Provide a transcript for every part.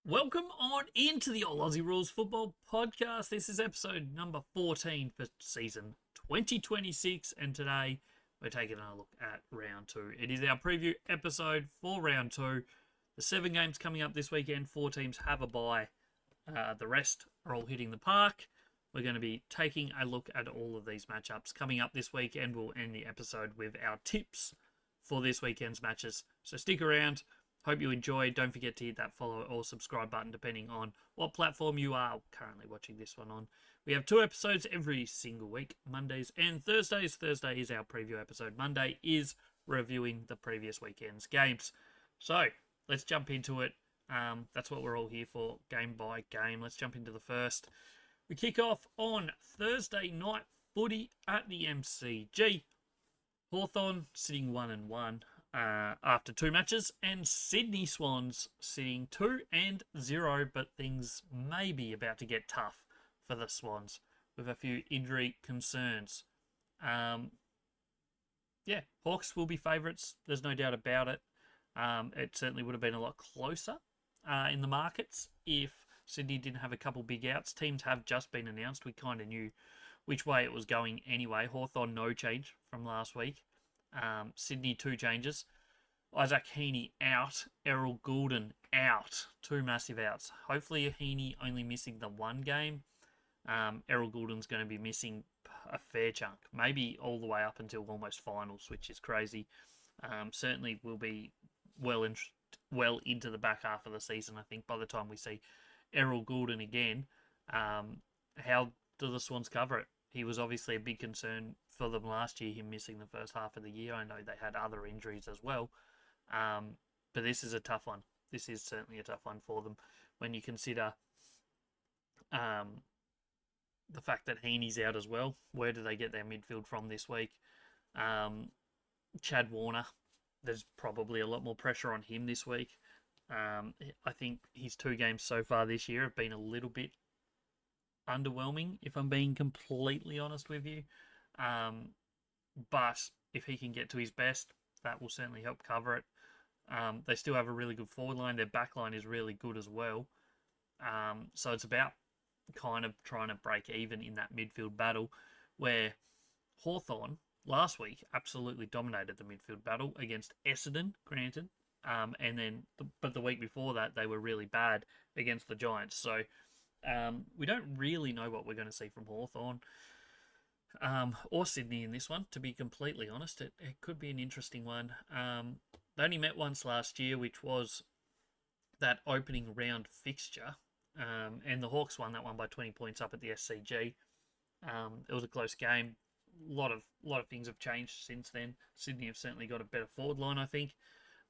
Welcome on into the All Aussie Rules Football Podcast. This is episode number 14 for season 2026, and today we're taking a look at round two. It is our preview episode for round two. The 7 games coming up this weekend, 4 teams have a bye. The rest are all hitting the park. We're going to be taking a look at all of these matchups coming up this weekend. We'll end the episode with our tips for this weekend's matches. So stick around. Hope you enjoyed. Don't forget to hit that follow or subscribe button depending on what platform you are currently watching this one on. We have 2 episodes every single week, Mondays and Thursdays. Thursday is our preview episode. Monday is reviewing the previous weekend's games. So let's jump into it. That's what we're all here for, game by game. Let's jump into the first. We kick off on Thursday night footy at the MCG. Hawthorn sitting 1-1. After 2 matches, and Sydney Swans sitting 2-0, but things may be about to get tough for the Swans with a few injury concerns. Hawks will be favourites. There's no doubt about it. It certainly would have been a lot closer in the markets if Sydney didn't have a couple big outs. Teams have just been announced. We kind of knew which way it was going anyway. Hawthorn, no change from last week. Sydney, 2 changes. Isaac Heaney out. Errol Goulden out. 2 massive outs. Hopefully Heaney only missing the 1 game. Errol Goulden's going to be missing a fair chunk. Maybe all the way up until almost finals, which is crazy. Certainly will be well into the back half of the season, I think, by the time we see Errol Goulden again. How do the Swans cover it? He was obviously a big concern for them last year, him missing the first half of the year. I know they had other injuries as well. But this is a tough one. This is certainly a tough one for them when you consider the fact that Heaney's out as well. Where do they get their midfield from this week? Chad Warner, there's probably a lot more pressure on him this week. I think his 2 games so far this year have been a little bit underwhelming, if I'm being completely honest with you. But if he can get to his best, that will certainly help cover it. They still have a really good forward line. Their back line is really good as well. So it's about kind of trying to break even in that midfield battle, where Hawthorn last week absolutely dominated the midfield battle against Essendon, granted. But the week before that, they were really bad against the Giants. So we don't really know what we're going to see from Hawthorn or Sydney in this one, to be completely honest. It could be an interesting one. They only met once last year, which was that opening round fixture. And the Hawks won that one by 20 points up at the SCG. It was a close game. A lot of things have changed since then. Sydney have certainly got a better forward line, I think,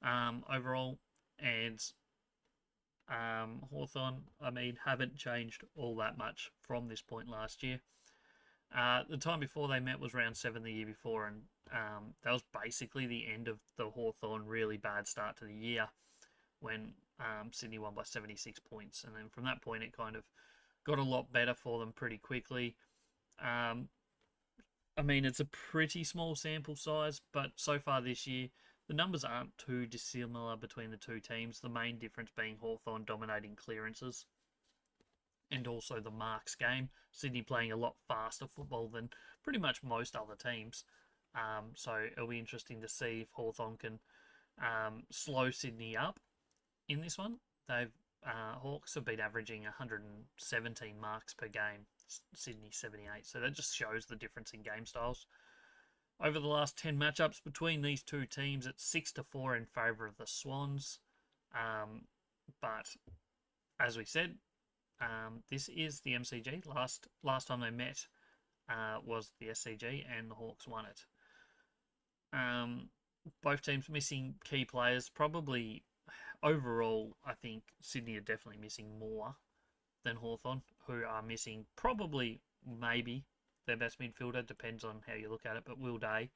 overall. And Hawthorn, haven't changed all that much from this point last year. The time before they met was round 7 the year before, and that was basically the end of the Hawthorn really bad start to the year when Sydney won by 76 points. And then from that point, it kind of got a lot better for them pretty quickly. It's a pretty small sample size, but so far this year, the numbers aren't too dissimilar between the 2 teams, the main difference being Hawthorn dominating clearances and also the marks game. Sydney playing a lot faster football than pretty much most other teams. So it'll be interesting to see if Hawthorn can slow Sydney up in this one. Hawks have been averaging 117 marks per game, Sydney 78. So that just shows the difference in game styles. Over the last 10 matchups between these 2 teams, it's 6-4 in favour of the Swans. But as we said, this is the MCG. Last time they met was the SCG, and the Hawks won it. Both teams missing key players. Probably overall, I think Sydney are definitely missing more than Hawthorn, who are missing probably maybe their best midfielder. Depends on how you look at it, but Will Day.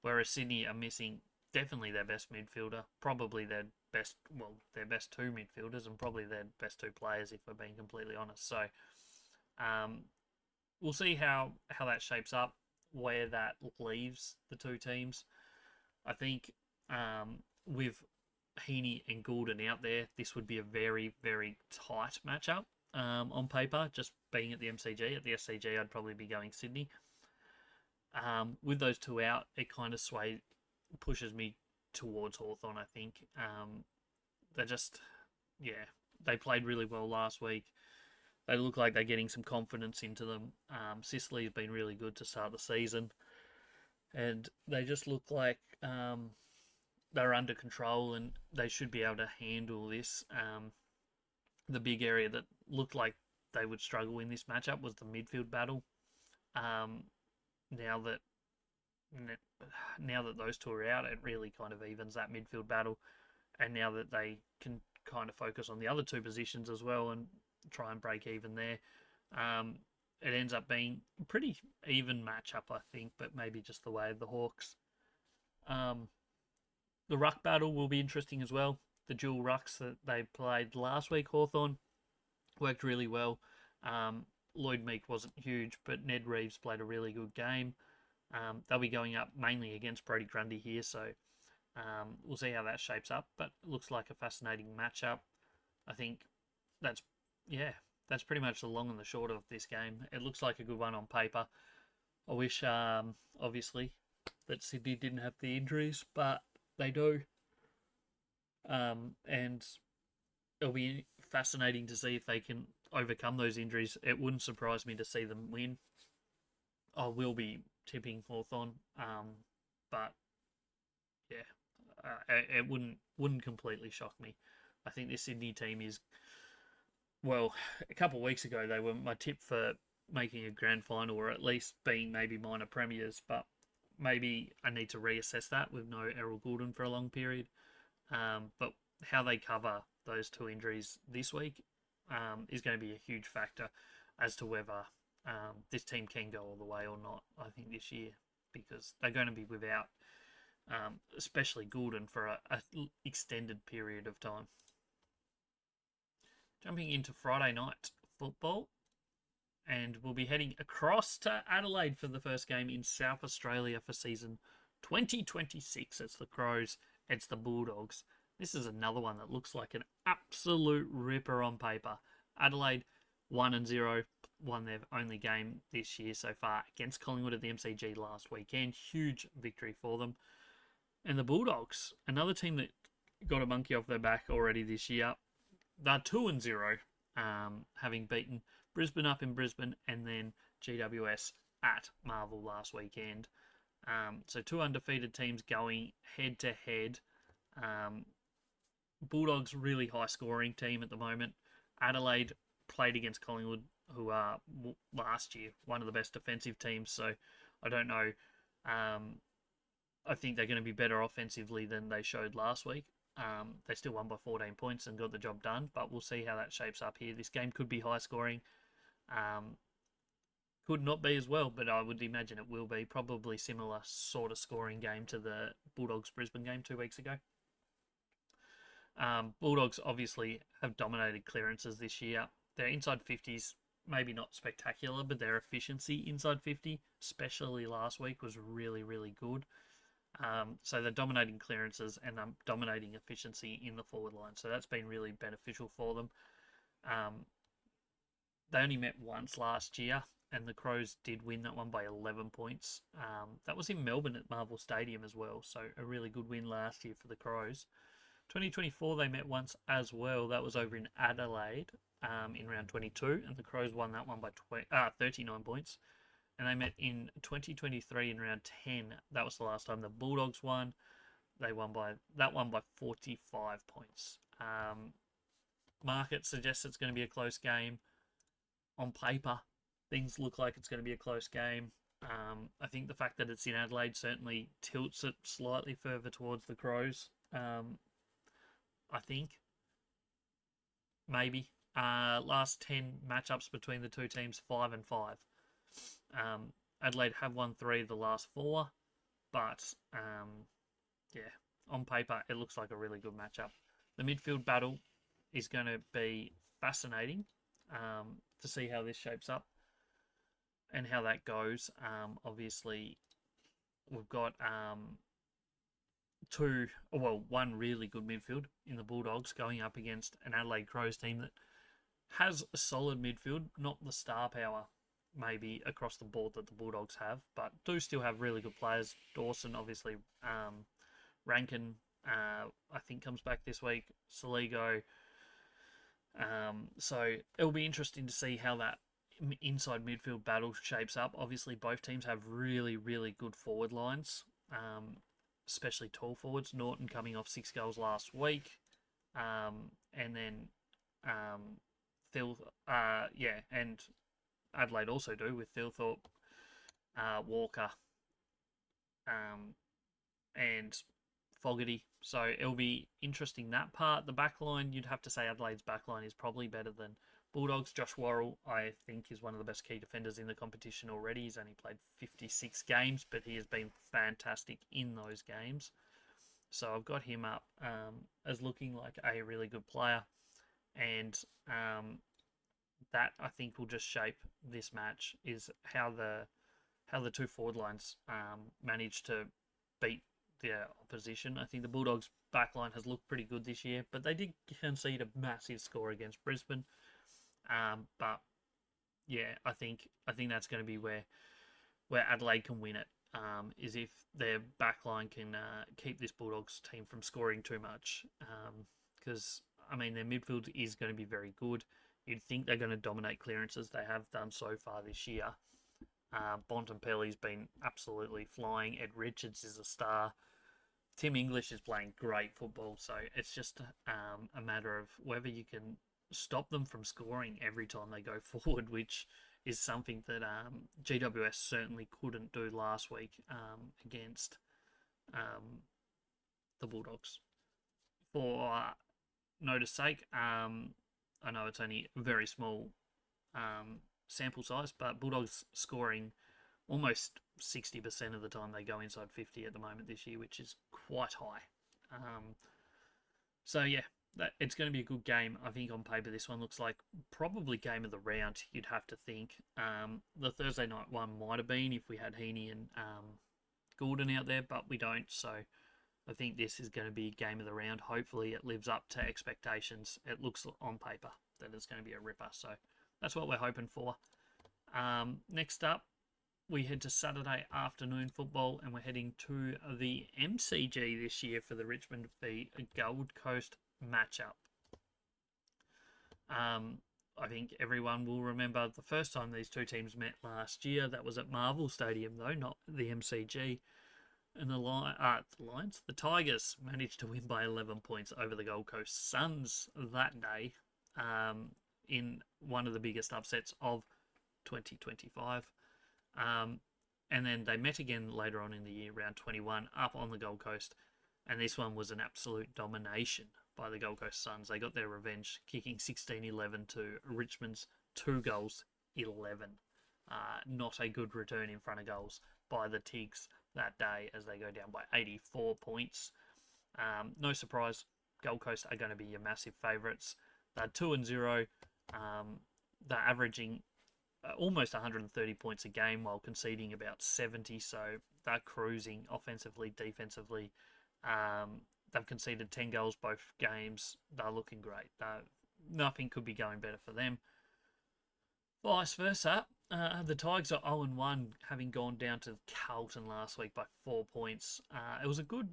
Whereas Sydney are missing definitely their best midfielder, probably their best 2 midfielders, and probably their best 2 players, if we're being completely honest. So we'll see how that shapes up, where that leaves the 2 teams. I think with Heaney and Goulden out there, this would be a very, very tight matchup on paper. Just being at the MCG, at the SCG, I'd probably be going Sydney. With those two out, it kind of pushes me towards Hawthorn, I think. They're just, yeah, they played really well last week. They look like they're getting some confidence into them. Sicily's been really good to start the season. And they just look like they're under control and they should be able to handle this. The big area that looked like they would struggle in this matchup was the midfield battle. Now that those two are out, it really kind of evens that midfield battle. And now that they can kind of focus on the other two positions as well and try and break even there, it ends up being a pretty even matchup, I think, but maybe just the way of the Hawks. The ruck battle will be interesting as well. The dual rucks that they played last week, Hawthorn, worked really well. Lloyd Meek wasn't huge, but Ned Reeves played a really good game. They'll be going up mainly against Brodie Grundy here, so we'll see how that shapes up. But it looks like a fascinating matchup. I think that's pretty much the long and the short of this game. It looks like a good one on paper. I wish, obviously, that Sydney didn't have the injuries, but they do. And it'll be fascinating to see if they can overcome those injuries. It wouldn't surprise me to see them win. I will be tipping Hawthorn, but yeah, it wouldn't completely shock me. I think this Sydney team is, well, a couple of weeks ago they were my tip for making a grand final or at least being maybe minor premiers, but maybe I need to reassess that with no Errol Goulden for a long period. But how they cover those two injuries this week is going to be a huge factor as to whether this team can go all the way or not, I think, this year, because they're going to be without, especially Goulden, for a extended period of time. Jumping into Friday night football, and we'll be heading across to Adelaide for the first game in South Australia for season 2026. It's the Crows, it's the Bulldogs. This is another one that looks like an absolute ripper on paper. Adelaide 1-0, won their only game this year so far against Collingwood at the MCG last weekend. Huge victory for them. And the Bulldogs, another team that got a monkey off their back already this year. They're 2-0, having beaten Brisbane up in Brisbane and then GWS at Marvel last weekend. So two undefeated teams going head to head. Bulldogs, really high scoring team at the moment. Adelaide played against Collingwood, who are last year one of the best defensive teams. So I don't know. I think they're going to be better offensively than they showed last week. They still won by 14 points and got the job done, but we'll see how that shapes up here. This game could be high scoring. Could not be as well, but I would imagine it will be. Probably similar sort of scoring game to the Bulldogs-Brisbane game 2 weeks ago. Bulldogs obviously have dominated clearances this year. Their inside 50s, maybe not spectacular, but their efficiency inside 50, especially last week, was really, really good. So they're dominating clearances and dominating efficiency in the forward line. So that's been really beneficial for them. They only met once last year, and the Crows did win that one by 11 points. That was in Melbourne at Marvel Stadium as well. So a really good win last year for the Crows. 2024, they met once as well. That was over in Adelaide in round 22, and the Crows won that one by 39 points. And they met in 2023 in round 10. That was the last time the Bulldogs won. They won by 45 points. Market suggests it's going to be a close game. On paper, things look like it's going to be a close game. I think the fact that it's in Adelaide certainly tilts it slightly further towards the Crows. I think. Maybe. Last 10 matchups between the two teams, 5-5. Adelaide have won 3 of the last 4, but on paper it looks like a really good matchup. The midfield battle is going to be fascinating to see how this shapes up and how that goes. Obviously, we've got one really good midfield in the Bulldogs going up against an Adelaide Crows team that has a solid midfield, not the star power maybe across the board that the Bulldogs have, but do still have really good players. Dawson, obviously, Rankin, I think comes back this week. Saligo. So it'll be interesting to see how that inside midfield battle shapes up. Obviously, both teams have really, really good forward lines, especially tall forwards. Norton coming off 6 goals last week, and then Phil, and Adelaide also do with Thilthorpe, Walker, and Fogarty. So it'll be interesting that part. The backline, you'd have to say Adelaide's backline is probably better than Bulldogs. Josh Worrell, I think, is one of the best key defenders in the competition already. He's only played 56 games, but he has been fantastic in those games. So I've got him up as looking like a really good player. And that, I think, will just shape this match, is how the two forward lines manage to beat their opposition. I think the Bulldogs' backline has looked pretty good this year, but they did concede a massive score against Brisbane. But yeah, I think that's going to be where Adelaide can win it. Is if their backline can keep this Bulldogs team from scoring too much. Because I mean, their midfield is going to be very good. You'd think they're going to dominate clearances. They have done so far this year. Bontempelli's been absolutely flying. Ed Richards is a star. Tim English is playing great football. So it's just a matter of whether you can stop them from scoring every time they go forward, which is something that GWS certainly couldn't do last week against the Bulldogs. For notice sake, I know it's only a very small sample size, but Bulldogs scoring almost 60% of the time they go inside 50 at the moment this year, which is quite high. So yeah, it's going to be a good game. I think on paper this one looks like probably game of the round, you'd have to think. The Thursday night one might have been if we had Heaney and Gordon out there, but we don't. So I think this is going to be game of the round. Hopefully it lives up to expectations. It looks on paper that it's going to be a ripper. So that's what we're hoping for. Next up, we head to Saturday afternoon football, and we're heading to the MCG this year for the Richmond v Gold Coast matchup. I think everyone will remember the first time these two teams met last year. That was at Marvel Stadium, though, not the MCG. And the Tigers managed to win by 11 points over the Gold Coast Suns that day, in one of the biggest upsets of 2025. And then they met again later on in the year, round 21, up on the Gold Coast. And this one was an absolute domination by the Gold Coast Suns. They got their revenge, kicking 16-11 to Richmond's 2 goals 11. Not a good return in front of goals by the Tigs that day, as they go down by 84 points. No surprise, Gold Coast are going to be your massive favourites. They're 2-0. They're averaging almost 130 points a game while conceding about 70. So they're cruising offensively, defensively. They've conceded 10 goals both games. They're looking great. Nothing could be going better for them. Vice versa, the Tigers are 0-1, having gone down to Carlton last week by 4 points. It was a good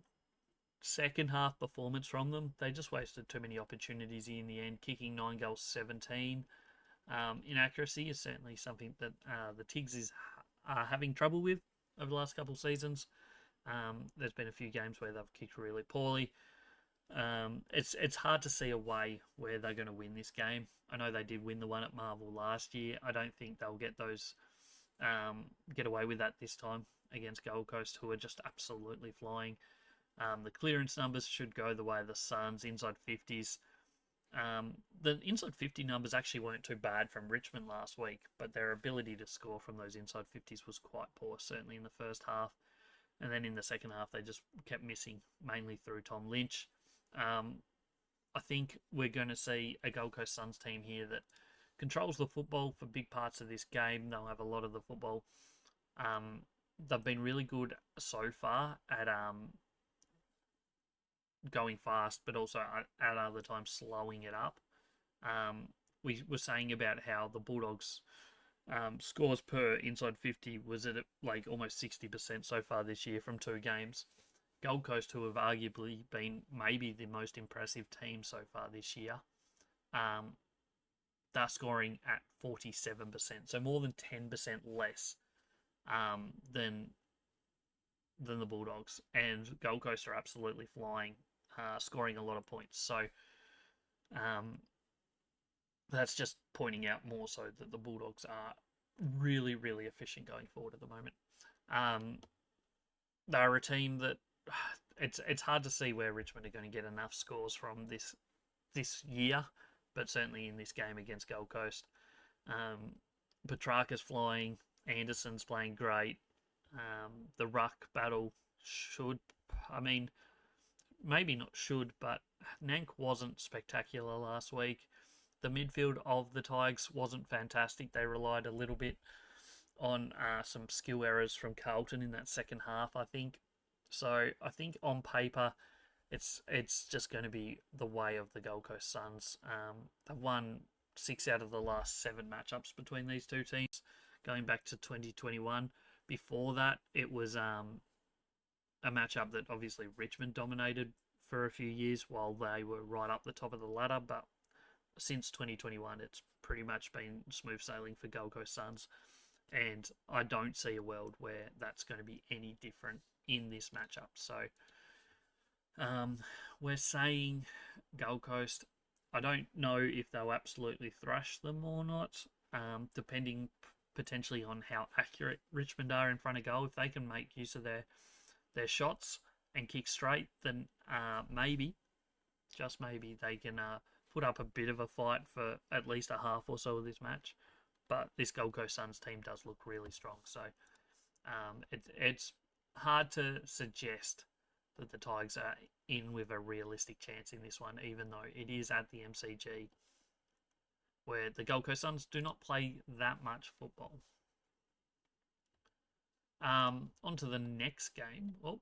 second half performance from them. They just wasted too many opportunities in the end, kicking 9 goals 17. Inaccuracy is certainly something that the Tigs are having trouble with over the last couple of seasons. There's been a few games where they've kicked really poorly. It's hard to see a way where they're going to win this game. I know they did win the one at Marvel last year. I don't think they'll get away with that this time against Gold Coast, who are just absolutely flying. The clearance numbers should go the way of the Suns, inside 50s. The inside 50 numbers actually weren't too bad from Richmond last week, but their ability to score from those inside 50s was quite poor, certainly in the first half. And then in the second half, they just kept missing, mainly through Tom Lynch. I think we're going to see a Gold Coast Suns team here that controls the football for big parts of this game. They'll have a lot of the football. They've been really good so far at going fast, but also at other times slowing it up. We were saying about how the Bulldogs scores per inside 50 was at like almost 60% so far this year from 2 games. Gold Coast, who have arguably been maybe the most impressive team so far this year, they're scoring at 47%, so more than 10% less than the Bulldogs. And Gold Coast are absolutely flying, scoring a lot of points. So that's just pointing out more so that the Bulldogs are really, really efficient going forward at the moment. They're a team that it's hard to see where Richmond are going to get enough scores from this year, but certainly in this game against Gold Coast. Petrarca's flying, Anderson's playing great. The ruck battle maybe not should, but Nank wasn't spectacular last week. The midfield of the Tigers wasn't fantastic. They relied a little bit on some skill errors from Carlton in that second half, I think. So I think on paper, it's just going to be the way of the Gold Coast Suns. They've won 6 out of the last 7 matchups between these two teams, going back to 2021. Before that, it was a matchup that obviously Richmond dominated for a few years while they were right up the top of the ladder. But since 2021, it's pretty much been smooth sailing for Gold Coast Suns. And I don't see a world where that's going to be any different in this matchup. So we're saying Gold Coast. I don't know if they'll absolutely thrash them or not, depending potentially on how accurate Richmond are in front of goal. If they can make use of their shots and kick straight, then maybe, just maybe, they can put up a bit of a fight for at least a half or so of this match. But this Gold Coast Suns team does look really strong. So it's hard to suggest that the Tigers are in with a realistic chance in this one, even though it is at the MCG, where the Gold Coast Suns do not play that much football. On to the next game. Well,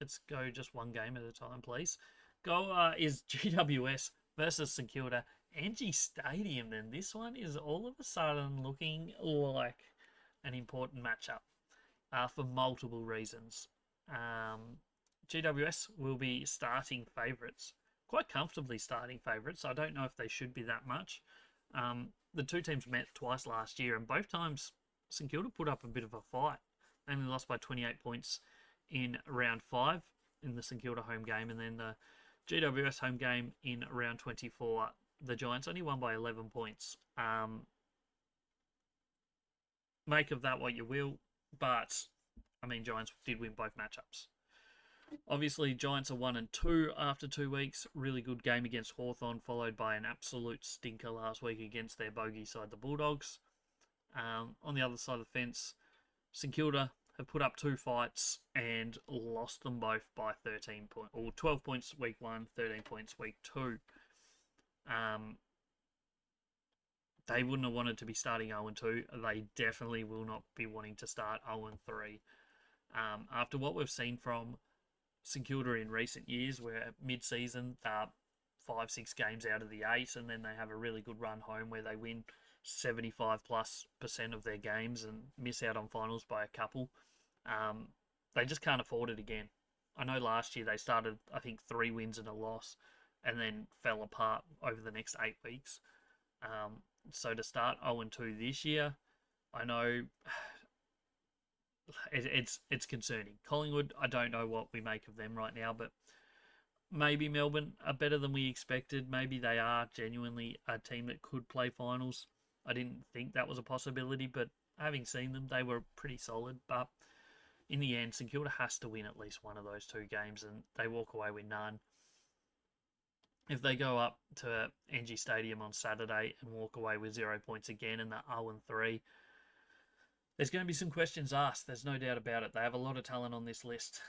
let's go just one game at a time, please. Is GWS versus St Kilda. Angie Stadium, and this one is all of a sudden looking like an important matchup for multiple reasons. GWS will be starting favourites, quite comfortably starting favourites. I don't know if they should be that much. The two teams met twice last year, and both times St Kilda put up a bit of a fight. They only lost by 28 points in round 5 in the St Kilda home game, and then the GWS home game in round 24. The Giants only won by 11 points. Make of that what you will, but Giants did win both matchups. Obviously, Giants are 1-2 after 2 weeks. Really good game against Hawthorn, followed by an absolute stinker last week against their bogey side, the Bulldogs. On the other side of the fence, St Kilda have put up 2 fights and lost them both by 13 points, or 12 points week 1, 13 points week 2. They wouldn't have wanted to be starting 0-2. They definitely will not be wanting to start 0-3. After what we've seen from St Kilda in recent years, where mid-season they're 5-6 games out of the 8, and then they have a really good run home where they win 75+% of their games and miss out on finals by a couple. They just can't afford it again. I know last year they started, I think, 3 wins and a loss, and then fell apart over the next 8 weeks. So to start 0-2 this year, I know it's concerning. Collingwood, I don't know what we make of them right now, but maybe Melbourne are better than we expected. Maybe they are genuinely a team that could play finals. I didn't think that was a possibility, but having seen them, they were pretty solid. But in the end, St Kilda has to win at least one of those 2 games, and they walk away with none. If they go up to NG Stadium on Saturday and walk away with 0 points again and they're 0-3, there's going to be some questions asked. There's no doubt about it. They have a lot of talent on this list.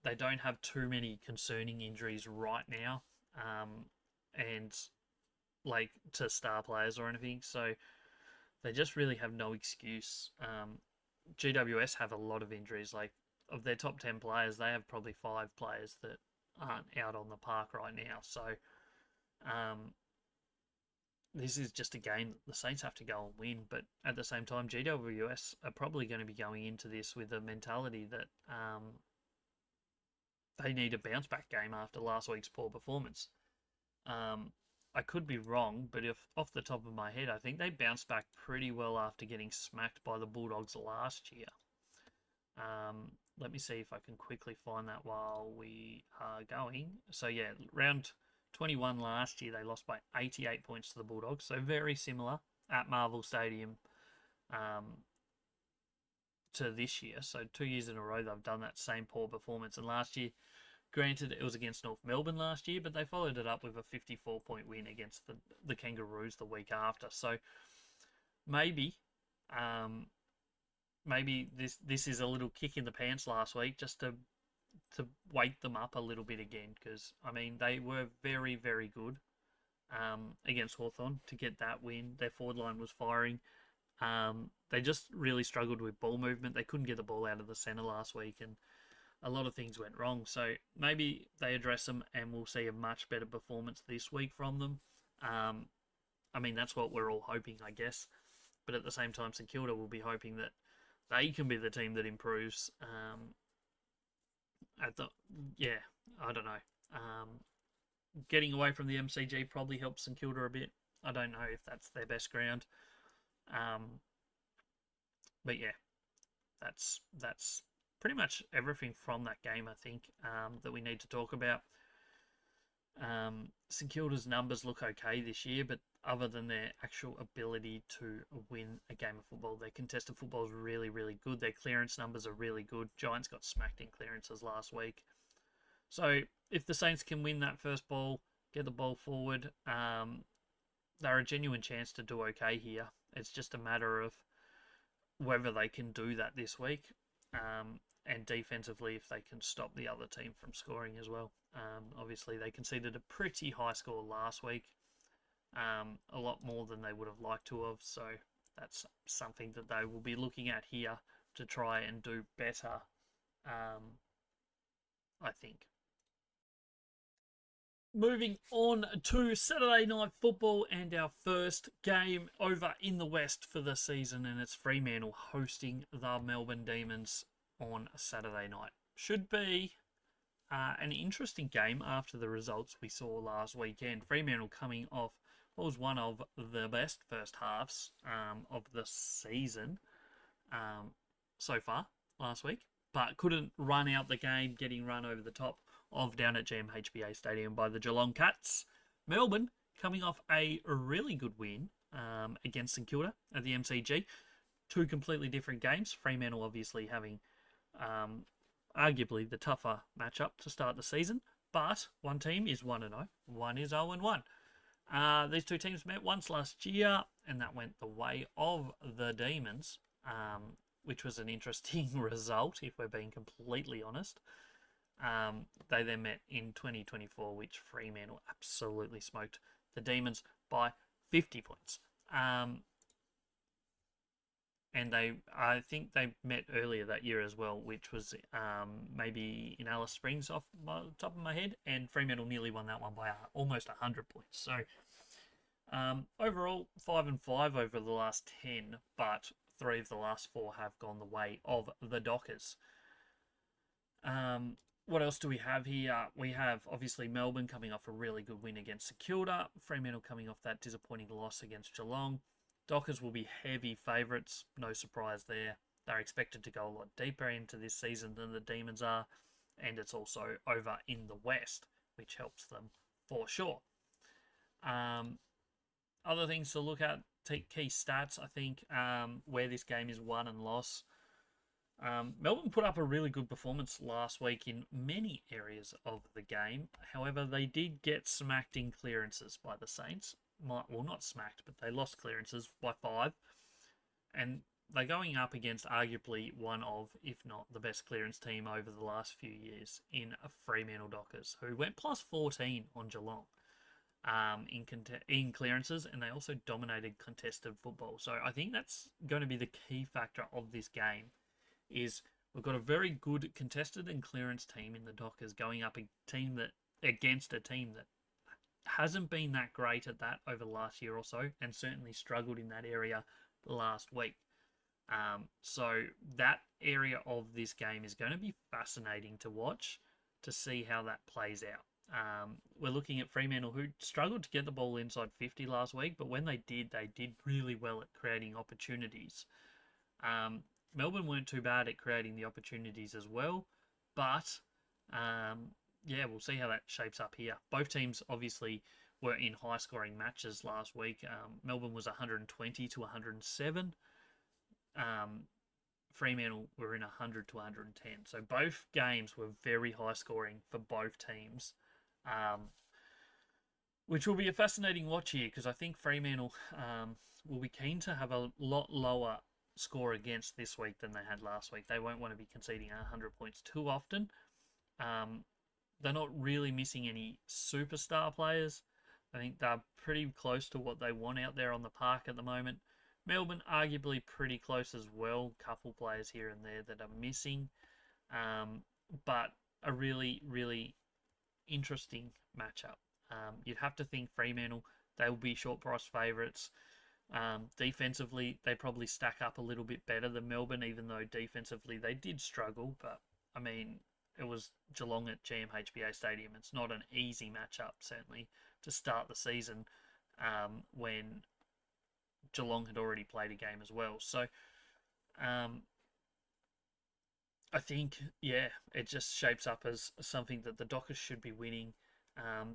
They don't have too many concerning injuries right now, and like to star players or anything. So they just really have no excuse. GWS have a lot of injuries. Like of their top 10 players, they have probably 5 players that aren't out on the park right now. So this is just a game that the Saints have to go and win. But at the same time, GWS are probably going to be going into this with a mentality that they need a bounce back game after last week's poor performance. I could be wrong, but if off the top of my head, I think they bounced back pretty well after getting smacked by the Bulldogs last year. Let me see if I can quickly find that while we are going. So yeah, round 21 last year, they lost by 88 points to the Bulldogs. So very similar at Marvel Stadium to this year. So 2 years in a row, they've done that same poor performance. And last year, granted, it was against North Melbourne last year, but they followed it up with a 54-point win against the Kangaroos the week after. So maybe this is a little kick in the pants last week just to wake them up a little bit again, because, I mean, they were very, very good against Hawthorn to get that win. Their forward line was firing. They just really struggled with ball movement. They couldn't get the ball out of the centre last week, and a lot of things went wrong. So maybe they address them and we'll see a much better performance this week from them. I mean, that's what we're all hoping, I guess. But at the same time, St Kilda will be hoping that they can be the team that improves. I don't know. Getting away from the MCG probably helps St Kilda a bit. I don't know if that's their best ground. But yeah, that's pretty much everything from that game, I think, that we need to talk about. St Kilda's numbers look okay this year, but other than their actual ability to win a game of football, their contested football is really, really good. Their clearance numbers are really good. Giants got smacked in clearances last week. So if the Saints can win that first ball, get the ball forward, they're a genuine chance to do okay here. It's just a matter of whether they can do that this week, and defensively if they can stop the other team from scoring as well. Obviously, they conceded a pretty high score last week, a lot more than they would have liked to have, so that's something that they will be looking at here to try and do better, I think. Moving on to Saturday night football and our first game over in the West for the season, and it's Fremantle hosting the Melbourne Demons on Saturday night. Should be an interesting game after the results we saw last weekend. Fremantle coming off what was one of the best first halves of the season so far last week, but couldn't run out the game, getting run over the top of down at GMHBA Stadium by the Geelong Cats. Melbourne coming off a really good win against St Kilda at the MCG. Two completely different games. Fremantle obviously having arguably the tougher matchup to start the season, but one team is 1-0, one is 0-1. These two teams met once last year, and that went the way of the Demons, which was an interesting result, if we're being completely honest. They then met in 2024, which Fremantle absolutely smoked the Demons by 50 points. And I think they met earlier that year as well, which was maybe in Alice Springs off the top of my head, and Fremantle nearly won that one by almost 100 points. So overall, 5-5 over the last 10, but 3 of the last 4 have gone the way of the Dockers. What else do we have here? We have, obviously, Melbourne coming off a really good win against St Kilda. Fremantle coming off that disappointing loss against Geelong. Dockers will be heavy favourites. No surprise there. They're expected to go a lot deeper into this season than the Demons are. And it's also over in the West, which helps them for sure. Other things to look at, key stats, I think, where this game is won and lost. Melbourne put up a really good performance last week in many areas of the game. However, they did get smacked in clearances by the Saints. Well, not smacked, but they lost clearances by 5. And they're going up against arguably one of, if not the best clearance team over the last few years in Fremantle Dockers, who went plus 14 on Geelong in clearances, and they also dominated contested football. So I think that's going to be the key factor of this game, is We've got a very good contested and clearance team in the Dockers going up against a team that hasn't been that great at that over the last year or so, and certainly struggled in that area last week. So that area of this game is going to be fascinating to watch to see how that plays out. We're looking at Fremantle, who struggled to get the ball inside 50 last week, but when they did really well at creating opportunities. Melbourne weren't too bad at creating the opportunities as well, but we'll see how that shapes up here. Both teams obviously were in high-scoring matches last week. Melbourne was 120 to 107. Fremantle were in 100 to 110. So both games were very high-scoring for both teams, which will be a fascinating watch here because I think Fremantle will be keen to have a lot lower score against this week than they had last week. They won't want to be conceding 100 points too often. They're not really missing any superstar players. I think they're pretty close to what they want out there on the park at the moment. Melbourne arguably pretty close as well. Couple players here and there that are missing. But a really, really interesting matchup. You'd have to think Fremantle, they will be short price favourites. Defensively, they probably stack up a little bit better than Melbourne, even though defensively they did struggle. But, I mean, it was Geelong at GMHBA Stadium. It's not an easy matchup, certainly, to start the season when Geelong had already played a game as well. So, I think, it just shapes up as something that the Dockers should be winning.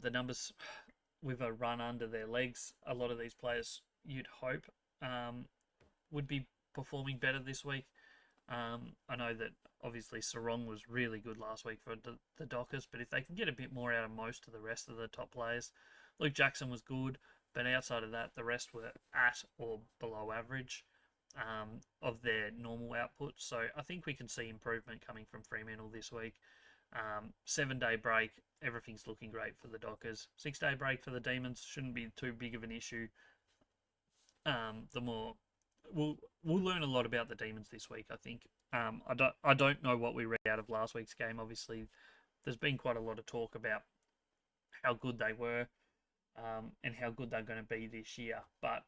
The numbers with a run under their legs, a lot of these players, you'd hope, would be performing better this week. I know that obviously Sarong was really good last week for the Dockers, but if they can get a bit more out of most of the rest of the top players, Luke Jackson was good, but outside of that, the rest were at or below average of their normal output. So I think we can see improvement coming from Fremantle this week. 7-day break, everything's looking great for the Dockers. 6-day break for the Demons shouldn't be too big of an issue. We'll learn a lot about the Demons this week, I think. I don't know what we read out of last week's game. Obviously, there's been quite a lot of talk about how good they were and how good they're going to be this year. But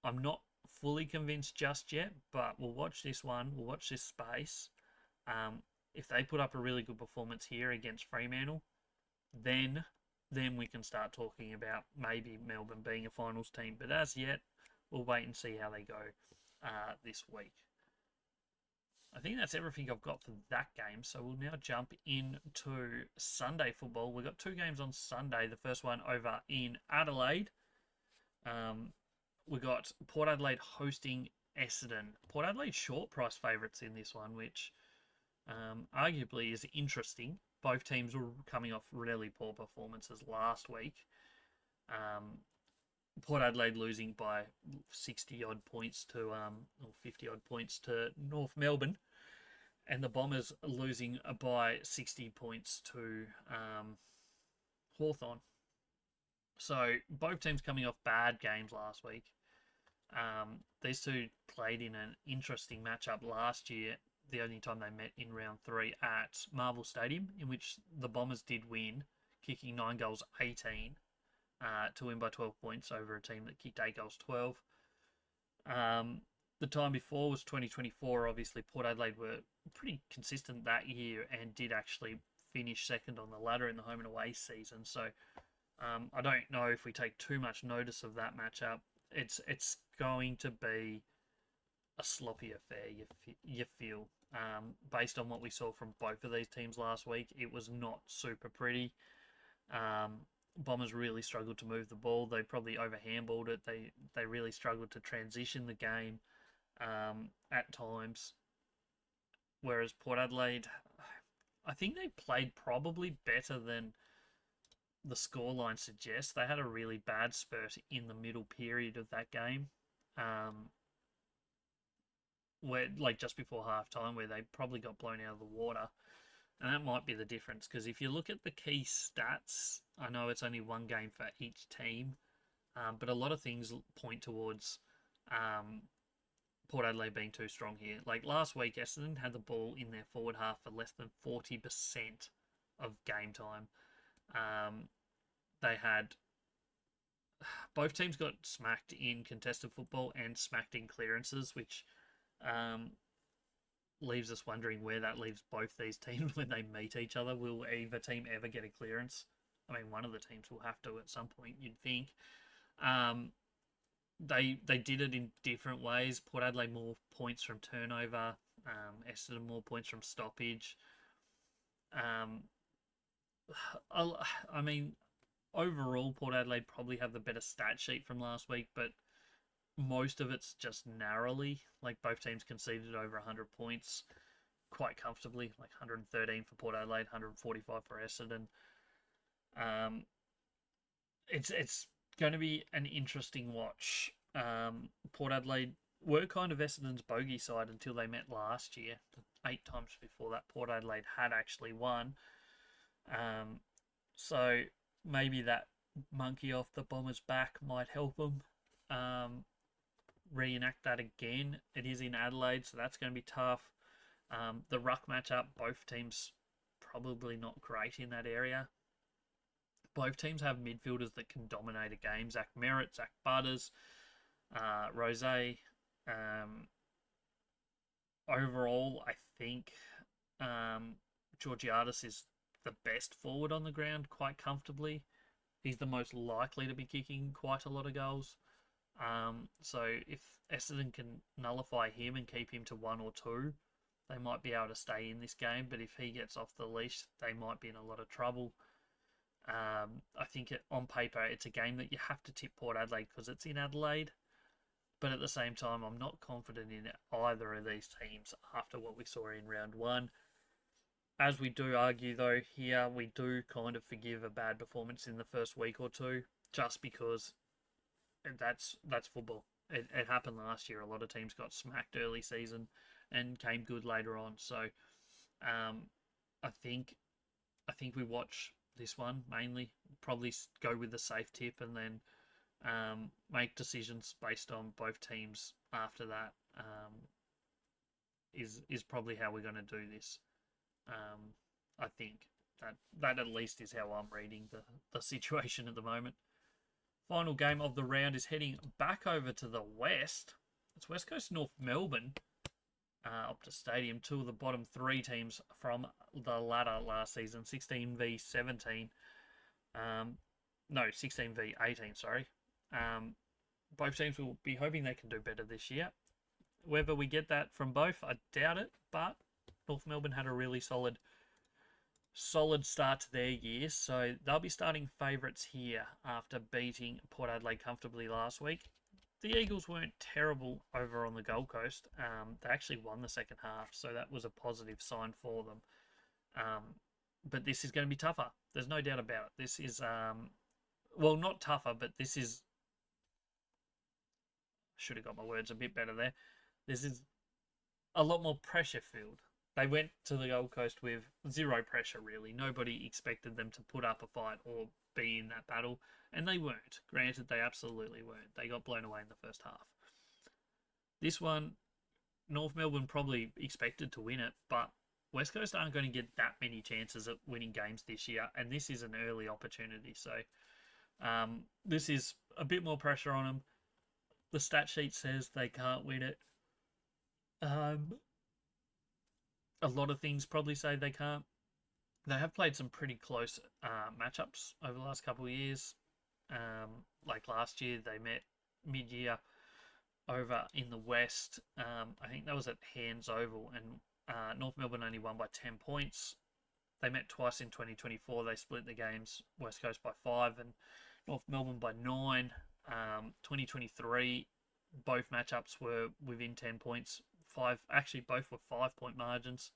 I'm not fully convinced just yet. But we'll watch this one. We'll watch this space. If they put up a really good performance here against Fremantle, then we can start talking about maybe Melbourne being a finals team. But as yet, we'll wait and see how they go this week. I think that's everything I've got for that game. So we'll now jump into Sunday football. We've got two games on Sunday. The first one over in Adelaide. We got Port Adelaide hosting Essendon. Port Adelaide short price favourites in this one, which arguably is interesting. Both teams were coming off really poor performances last week. Port Adelaide losing by 60-odd points to, or 50-odd points to North Melbourne. And the Bombers losing by 60 points to Hawthorn. So both teams coming off bad games last week. These two played in an interesting matchup last year, the only time they met in round 3 at Marvel Stadium, in which the Bombers did win, kicking 9 goals 18 to win by 12 points over a team that kicked 8 goals 12. The time before was 2024. Obviously, Port Adelaide were pretty consistent that year and did actually finish second on the ladder in the home and away season. So I don't know if we take too much notice of that matchup. It's going to be a sloppy affair, you feel. Based on what we saw from both of these teams last week, it was not super pretty. Bombers really struggled to move the ball. They probably overhandballed it. They really struggled to transition the game at times. Whereas Port Adelaide, I think they played probably better than the scoreline suggests. They had a really bad spurt in the middle period of that game. Where, like, just before halftime, where they probably got blown out of the water. And that might be the difference, because if you look at the key stats, I know it's only one game for each team, but a lot of things point towards Port Adelaide being too strong here. Like last week, Essendon had the ball in their forward half for less than 40% of game time. They had both teams got smacked in contested football and smacked in clearances, which leaves us wondering where that leaves both these teams when they meet each other. Will either team ever get a clearance? I mean, one of the teams will have to at some point, you'd think. They did it in different ways. Port Adelaide more points from turnover. Essendon more points from stoppage. I mean, overall, Port Adelaide probably have the better stat sheet from last week, but most of it's just narrowly. Like both teams conceded over 100 points quite comfortably, like 113 for Port Adelaide, 145 for Essendon. It's going to be an interesting watch. Port Adelaide were kind of Essendon's bogey side until they met last year. 8 times before that, Port Adelaide had actually won. So maybe that monkey off the Bombers' back might help them reenact that again. It is in Adelaide, so that's going to be tough. The ruck matchup, both teams probably not great in that area. Both teams have midfielders that can dominate a game. Zach Merritt, Zach Butters, Rose. Overall, I think Georgiadis is the best forward on the ground quite comfortably. He's the most likely to be kicking quite a lot of goals. So if Essendon can nullify him and keep him to 1 or 2, they might be able to stay in this game. But if he gets off the leash, they might be in a lot of trouble. I think on paper, it's a game that you have to tip Port Adelaide because it's in Adelaide. But at the same time, I'm not confident in either of these teams after what we saw in round 1. As we do argue, though, here we do kind of forgive a bad performance in the first week or two just because that's football. It happened last year. A lot of teams got smacked early season and came good later on. So I think we watch this one mainly. Probably go with the safe tip and then make decisions based on both teams after that. Is probably how we're going to do this. I think that at least is how I'm reading the situation at the moment. Final game of the round is heading back over to the west. It's West Coast North Melbourne, Optus Stadium. 2 of the bottom 3 teams from the ladder last season, 16 v 17. 16 v 18, sorry. Both teams will be hoping they can do better this year. Whether we get that from both, I doubt it, but North Melbourne had a really solid start to their year, so they'll be starting favourites here after beating Port Adelaide comfortably last week. The Eagles weren't terrible over on the Gold Coast. They actually won the second half, so that was a positive sign for them. But this is going to be tougher. There's no doubt about it. This is, not tougher, but this is... Should have got my words a bit better there. This is a lot more pressure-filled. They went to the Gold Coast with zero pressure, really. Nobody expected them to put up a fight or be in that battle, and they weren't. Granted, they absolutely weren't. They got blown away in the first half. This one, North Melbourne probably expected to win it, but West Coast aren't going to get that many chances at winning games this year, and this is an early opportunity. So this is a bit more pressure on them. The stat sheet says they can't win it. A lot of things probably say they can't. They have played some pretty close matchups over the last couple of years. Like last year, they met mid-year over in the West. I think that was at Hands Oval, and North Melbourne only won by 10 points. They met twice in 2024. They split the games, West Coast by 5 and North Melbourne by 9. 2023, both matchups were within 10 points. Both were 5-point margins.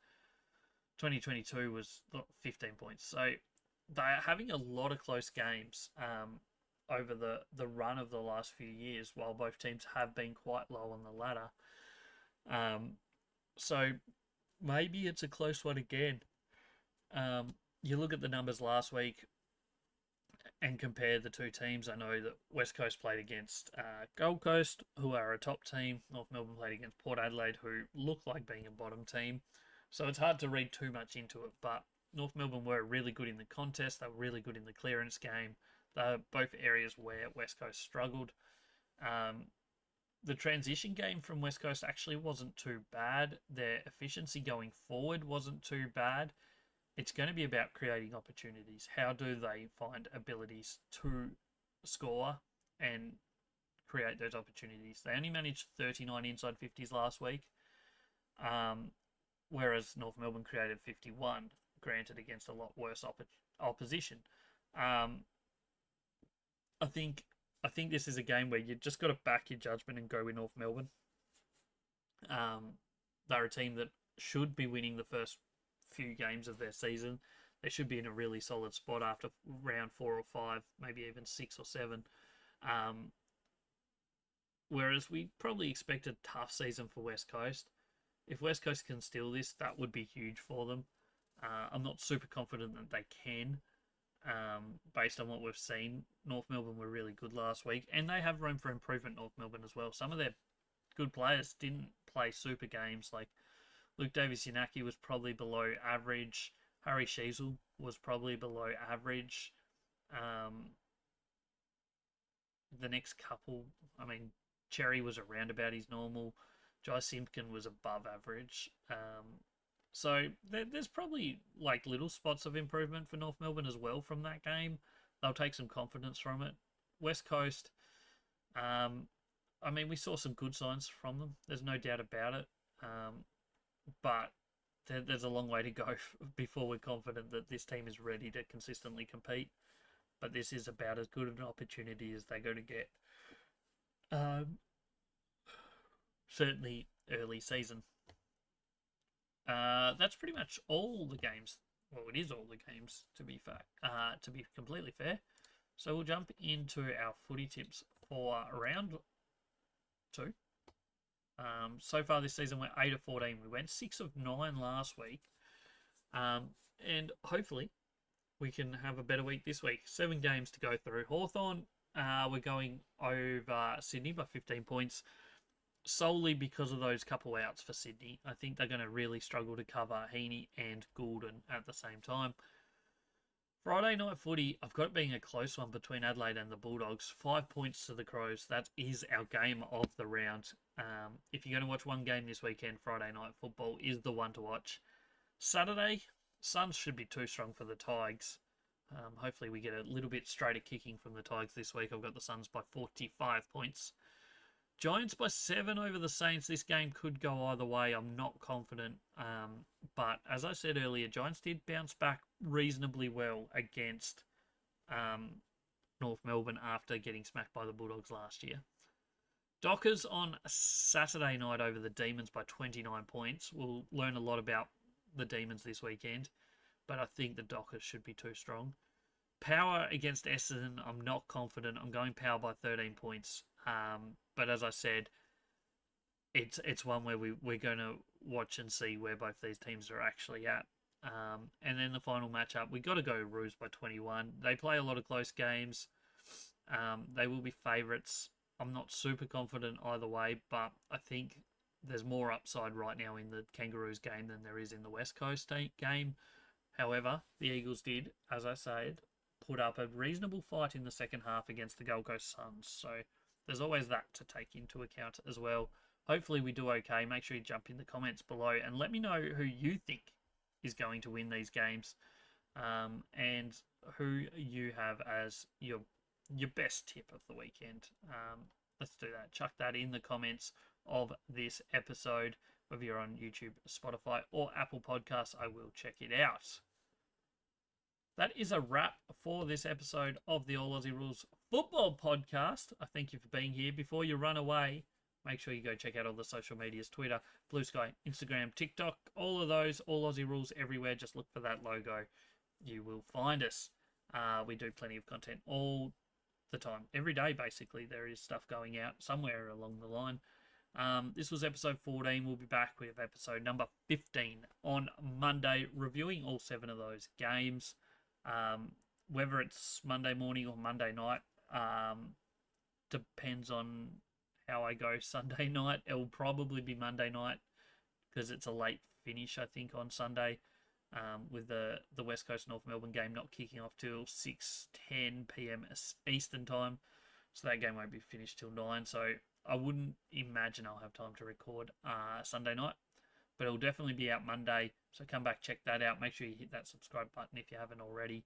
2022 was 15 points. So they're having a lot of close games over the run of the last few years, while both teams have been quite low on the ladder. So maybe it's a close one again. You look at the numbers last week. and compare the two teams. I know that West Coast played against Gold Coast, who are a top team. North Melbourne played against Port Adelaide, who look like being a bottom team. So it's hard to read too much into it, but North Melbourne were really good in the contest. They were really good in the clearance game. They're both areas where West Coast struggled. The transition game from West Coast actually wasn't too bad. Their efficiency going forward wasn't too bad. It's going to be about creating opportunities. How do they find abilities to score and create those opportunities? They only managed 39 inside 50s last week, whereas North Melbourne created 51, granted against a lot worse opposition. I think this is a game where you just got to back your judgment and go with North Melbourne. They're a team that should be winning the first few games of their season. They should be in a really solid spot after round 4 or 5, maybe even 6 or 7. Whereas we probably expect a tough season for West Coast. If West Coast can steal this, that would be huge for them. I'm not super confident that they can, based on what we've seen. North Melbourne were really good last week, and they have room for improvement, North Melbourne, as well. Some of their good players didn't play super games. Like Luke Davis-Yanaki was probably below average. Harry Sheasel was probably below average. The next couple, I mean, Cherry was around about his normal. Jai Simpkin was above average. So there's probably like little spots of improvement for North Melbourne as well from that game. They'll take some confidence from it. West Coast, I mean, we saw some good signs from them. There's no doubt about it. But there's a long way to go before we're confident that this team is ready to consistently compete. But this is about as good an opportunity as they're going to get. Certainly early season. That's pretty much all the games. Well, it is all the games, to be completely fair. So we'll jump into our footy tips for round 2. So far this season, we're 8 of 14. We went 6 of 9 last week. And hopefully we can have a better week this week. 7 games to go through. Hawthorn, we're going over Sydney by 15 points. Solely because of those couple outs for Sydney. I think they're going to really struggle to cover Heaney and Goulden at the same time. Friday night footy, I've got it being a close one between Adelaide and the Bulldogs. 5 points to the Crows. That is our game of the round. If you're going to watch one game this weekend, Friday night football is the one to watch. Saturday, Suns should be too strong for the Tigers. Hopefully we get a little bit straighter kicking from the Tigers this week. I've got the Suns by 45 points. Giants by 7 over the Saints. This game could go either way. I'm not confident. But as I said earlier, Giants did bounce back reasonably well against North Melbourne after getting smacked by the Bulldogs last year. Dockers on Saturday night over the Demons by 29 points. We'll learn a lot about the Demons this weekend, but I think the Dockers should be too strong. Power against Essendon, I'm not confident. I'm going Power by 13 points. But as I said, it's one where we're going to watch and see where both these teams are actually at. And then the final matchup, we got to go Roos by 21. They play a lot of close games. They will be favourites. I'm not super confident either way, but I think there's more upside right now in the Kangaroos game than there is in the West Coast game. However, the Eagles did, as I said, put up a reasonable fight in the second half against the Gold Coast Suns. So there's always that to take into account as well. Hopefully we do okay. Make sure you jump in the comments below and let me know who you think is going to win these games, and who you have as your best tip of the weekend. Let's do that. Chuck that in the comments of this episode. Whether you're on YouTube, Spotify, or Apple Podcasts, I will check it out. That is a wrap for this episode of the All Aussie Rules Football Podcast. I thank you for being here. Before you run away, make sure you go check out all the social medias, Twitter, Blue Sky, Instagram, TikTok, all of those, All Aussie Rules everywhere. Just look for that logo. You will find us. We do plenty of content all the time. Every day, basically, there is stuff going out somewhere along the line. This was episode 14. We'll be back with episode number 15 on Monday, reviewing all 7 of those games. whether it's Monday morning or Monday night, depends on how I go Sunday night. It'll probably be Monday night because it's a late finish, I think, on Sunday, with the West Coast North Melbourne game not kicking off till 6:10 p.m. Eastern time. So that game won't be finished till 9. So I wouldn't imagine I'll have time to record Sunday night. But it'll definitely be out Monday. So come back, check that out. Make sure you hit that subscribe button if you haven't already.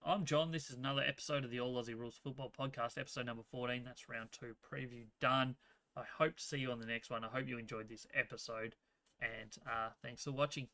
I'm John. This is another episode of the All Aussie Rules Football Podcast, episode number 14. That's round 2 preview done. I hope to see you on the next one. I hope you enjoyed this episode. And thanks for watching.